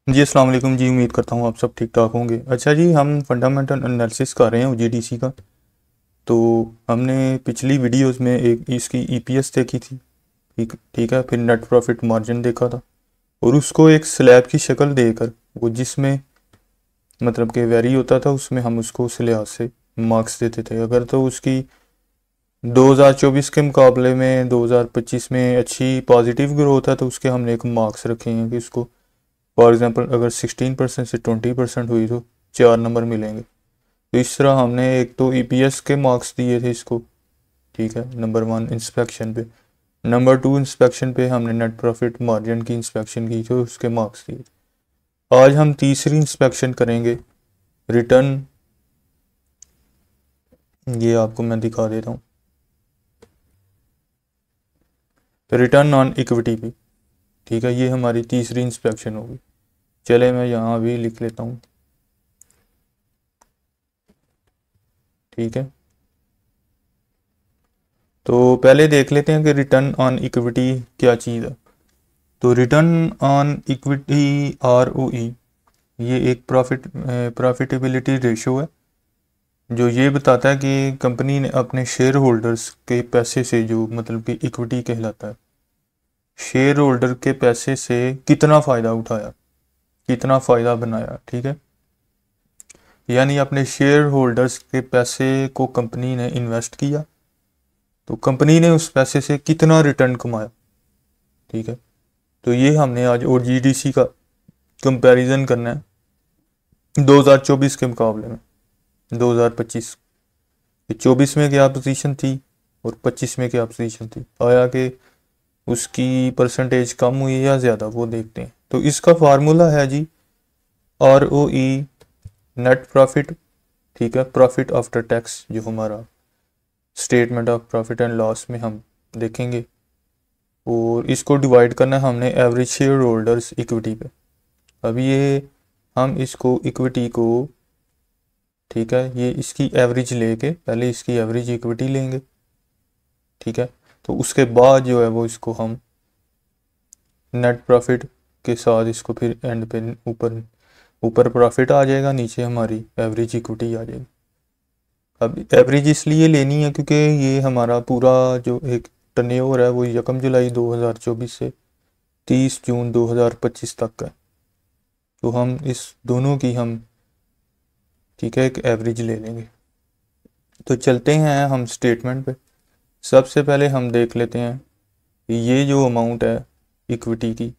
जी अस्सलाम वालेकुम जी। उम्मीद करता हूँ आप सब ठीक ठाक होंगे। अच्छा जी, हम फंडामेंटल एनालिसिस कर रहे हैं ओजीडीसी का। तो हमने पिछली वीडियोस में एक इसकी ईपीएस देखी थी। ठीक ठीक है, फिर नेट प्रॉफिट मार्जिन देखा था और उसको एक स्लैब की शक्ल देकर वो जिसमें मतलब कि वेरी होता था उसमें हम उसको उस लिहाज से मार्क्स देते थे। अगर तो उसकी 2024 के मुकाबले में 2025 में अच्छी पॉजिटिव ग्रोथ है तो उसके हमने एक मार्क्स रखे हैं कि उसको फॉर एग्जांपल अगर 16% से 20% हुई तो 4 नंबर मिलेंगे। तो इस तरह हमने एक तो ईपीएस के मार्क्स दिए थे इसको। ठीक है, नंबर 1 इंस्पेक्शन पे। नंबर 2 इंस्पेक्शन पे हमने नेट प्रॉफिट मार्जिन की इंस्पेक्शन की तो उसके मार्क्स दिए थे। आज हम तीसरी इंस्पेक्शन करेंगे, रिटर्न। ये आपको मैं दिखा देता हूँ, रिटर्न ऑन इक्विटी पे। ठीक है, ये हमारी तीसरी इंस्पेक्शन होगी। चले मैं यहाँ भी लिख लेता हूँ। ठीक है, तो पहले देख लेते हैं कि रिटर्न ऑन इक्विटी क्या चीज़ है। तो रिटर्न ऑन इक्विटी आरओई ये एक प्रॉफिटेबिलिटी रेशो है जो ये बताता है कि कंपनी ने अपने शेयर होल्डर्स के पैसे से, जो मतलब कि इक्विटी कहलाता है, शेयर होल्डर के पैसे से कितना फ़ायदा उठाया, कितना फ़ायदा बनाया। ठीक है, यानी अपने शेयर होल्डर्स के पैसे को कंपनी ने इन्वेस्ट किया तो कंपनी ने उस पैसे से कितना रिटर्न कमाया। ठीक है, तो ये हमने आज और जीडीसी का कंपैरिजन करना है 2024 के मुकाबले में 2025। 24 में क्या पोजीशन थी और 25 में क्या पोजीशन थी, आया कि उसकी परसेंटेज कम हुई या ज़्यादा, वो देखते हैं। तो इसका फार्मूला है जी R O E net profit. ठीक है, प्रॉफिट आफ्टर टैक्स जो हमारा statement of profit and loss में हम देखेंगे, और इसको डिवाइड करना है हमने एवरेज शेयर होल्डर्स इक्विटी पे। अब ये हम इसको इक्विटी को, ठीक है, ये इसकी एवरेज लेके पहले इसकी एवरेज इक्विटी लेंगे। ठीक है, तो उसके बाद जो है वो इसको हम नेट प्रॉफिट के साथ इसको फिर एंड पे ऊपर ऊपर प्रॉफिट आ जाएगा, नीचे हमारी एवरेज इक्विटी आ जाएगी। अब एवरेज इसलिए लेनी है क्योंकि ये हमारा पूरा जो एक टर्नओवर है वो 1 जुलाई 2024 से 30 जून 2025 तक का है। तो हम इस दोनों की हम, ठीक है, एक एवरेज ले लेंगे। तो चलते हैं हम स्टेटमेंट पे। सबसे पहले हम देख लेते हैं कि ये जो अमाउंट है इक्विटी की,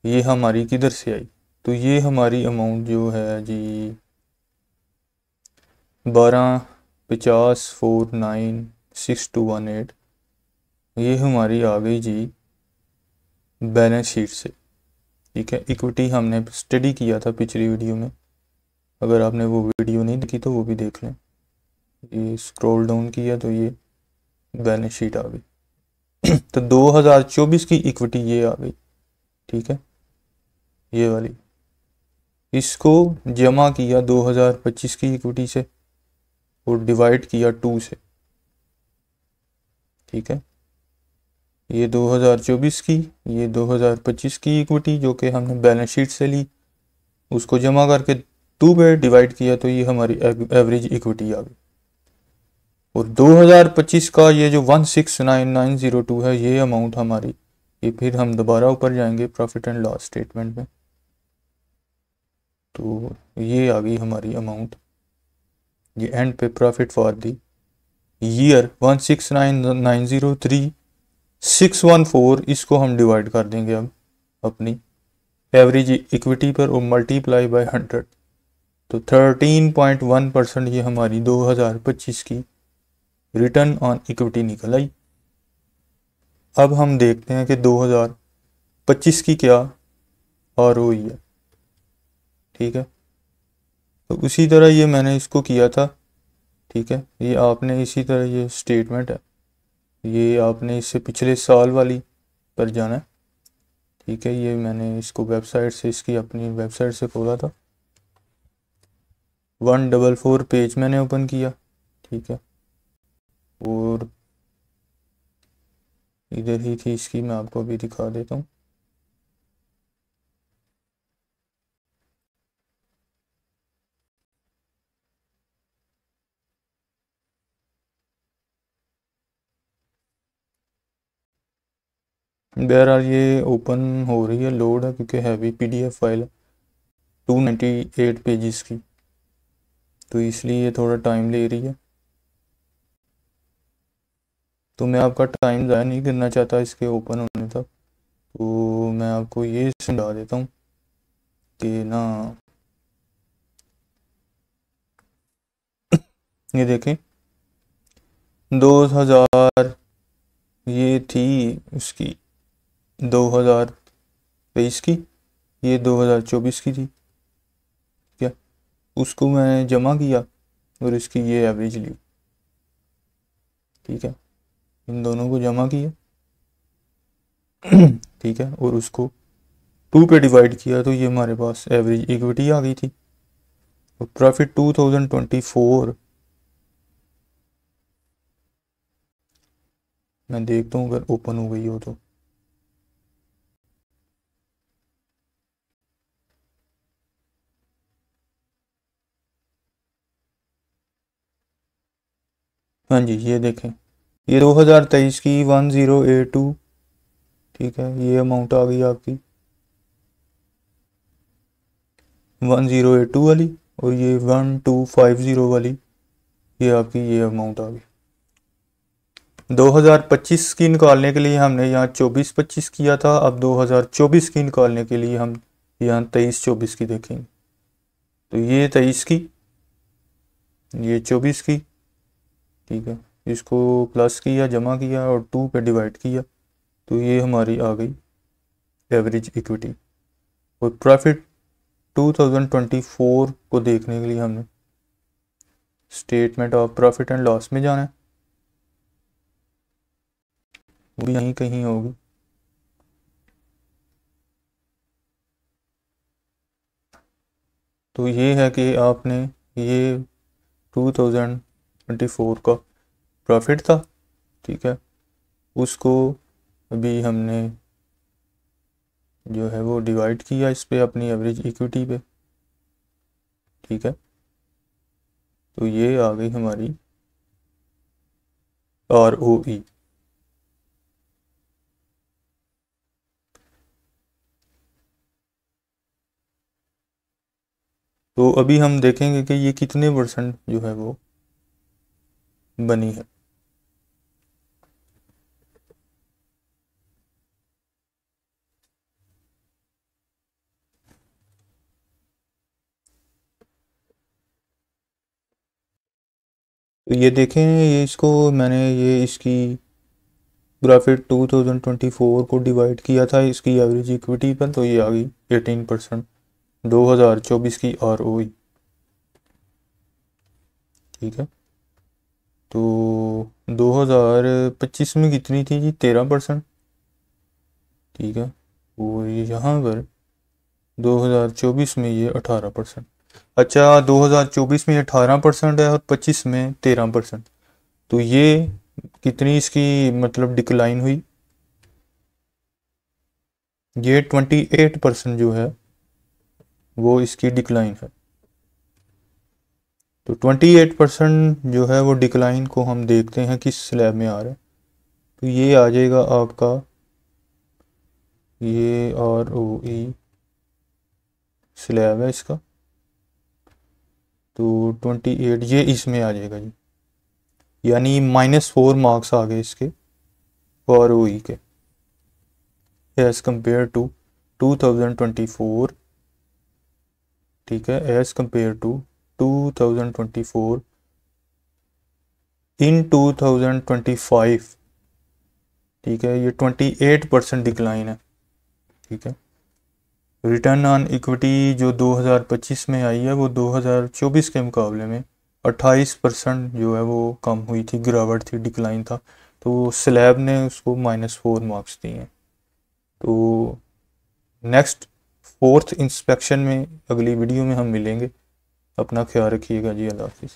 ये हमारी किधर से आई। तो ये हमारी अमाउंट जो है जी 12,50,4,9,6,218, ये हमारी आ गई जी बैलेंस शीट से। ठीक है, इक्विटी हमने स्टडी किया था पिछली वीडियो में, अगर आपने वो वीडियो नहीं देखी तो वो भी देख लें। ये स्क्रॉल डाउन किया तो ये बैलेंस शीट आ गई। तो 2024 की इक्विटी ये आ गई। ठीक है, ये वाली, इसको जमा किया 2025 की इक्विटी से और डिवाइड किया 2 से। ठीक है, ये 2024 की, ये 2025 की इक्विटी जो कि हमने बैलेंस शीट से ली, उसको जमा करके 2 पे डिवाइड किया तो ये हमारी एवरेज इक्विटी आ गई। और 2025 का ये जो 169902 है ये अमाउंट हमारी, ये फिर हम दोबारा ऊपर जाएंगे प्रॉफिट एंड लॉस स्टेटमेंट में, तो ये आ गई हमारी अमाउंट। ये एंड पे प्रॉफिट फॉर दी ईयर 169903,614, इसको हम डिवाइड कर देंगे अब अपनी एवरेज इक्विटी पर और मल्टीप्लाई बाय 100। तो 13.1% ये हमारी 2025 की रिटर्न ऑन इक्विटी निकल आई। अब हम देखते हैं कि 2025 की क्या आरओई है। ठीक है, तो उसी तरह ये मैंने इसको किया था। ठीक है, ये आपने इसी तरह, ये स्टेटमेंट है, ये आपने इससे पिछले साल वाली पर जाना है। ठीक है, ये मैंने इसको वेबसाइट से, इसकी अपनी वेबसाइट से खोला था। 144 पेज मैंने ओपन किया। ठीक है, और इधर ही थी इसकी, मैं आपको अभी दिखा देता हूँ। बहरहाल ये ओपन हो रही है, लोड है, क्योंकि हैवी पीडीएफ फाइल है 298 पेजेस की, तो इसलिए ये थोड़ा टाइम ले रही है। तो मैं आपका टाइम ज़ाया नहीं करना चाहता इसके ओपन होने तक, तो मैं आपको ये समझा देता हूँ कि ना, ये देखें 2000, ये थी उसकी 2023 की, ये 2024 की थी, क्या उसको मैं जमा किया और इसकी ये एवरेज ली, ठीक है, इन दोनों को जमा किया ठीक है, और उसको 2 पे डिवाइड किया, तो ये हमारे पास एवरेज इक्विटी आ गई थी। और प्रॉफिट 2024 मैं देखता हूँ अगर ओपन हो गई हो तो। हाँ जी, ये देखें, ये 2023 की 1082, ठीक है, ये अमाउंट आ गई आपकी 1082 वाली, और ये 1250 वाली, ये आपकी ये अमाउंट आ गई। 2025 की निकालने के लिए हमने यहाँ 24-25 किया था, अब 2024 की निकालने के लिए हम यहाँ 23-24 की देखेंगे। तो ये 23 की, ये 24 की, ठीक है, इसको प्लस किया, जमा किया और 2 पे डिवाइड किया, तो ये हमारी आ गई एवरेज इक्विटी। और प्रॉफिट 2024 को देखने के लिए हमने statement of profit and loss में जाना है, वो भी यहीं कहीं होगी। तो ये है कि आपने ये 2024 का प्रॉफिट था, ठीक है, उसको अभी हमने जो है वो डिवाइड किया इस पे अपनी एवरेज इक्विटी पे, ठीक है, तो ये आ गई हमारी ROE। तो अभी हम देखेंगे कि ये कितने परसेंट जो है वो बनी है। तो ये देखें, ये इसको मैंने ये इसकी प्रॉफिट 2024 को डिवाइड किया था इसकी एवरेज इक्विटी पर, तो ये आ गई 18% 2024 की ROE, ठीक है। तो 2025 में कितनी थी जी? 13%, ठीक है। और यहाँ पर 2024 में ये 18%। अच्छा, 2024 में 18% है और 25 में 13%, तो ये कितनी इसकी मतलब डिक्लाइन हुई? ये 28% जो है वो इसकी डिक्लाइन है। तो 28% जो है वो डिक्लाइन को हम देखते हैं किस स्लैब में आ रहा है, तो ये आ जाएगा आपका ये ROE स्लैब है इसका, तो 28 ये इसमें आ जाएगा जी, यानी -4 मार्क्स आ गए इसके ROE के एज कंपेयर टू 2024, ठीक है, एज कंपेयर टू 2024 इन 2025, ठीक है, ये 28% डिक्लाइन है, ठीक है। रिटर्न ऑन इक्विटी जो 2025 में आई है वो 2024 के मुकाबले में 28% जो है वो कम हुई थी, गिरावट थी, डिक्लाइन था, तो स्लैब ने उसको -4 मार्क्स दिए हैं। तो नेक्स्ट 4th इंस्पेक्शन में अगली वीडियो में हम मिलेंगे। अपना ख्याल रखिएगा जी, अल्लाह हाफिज़।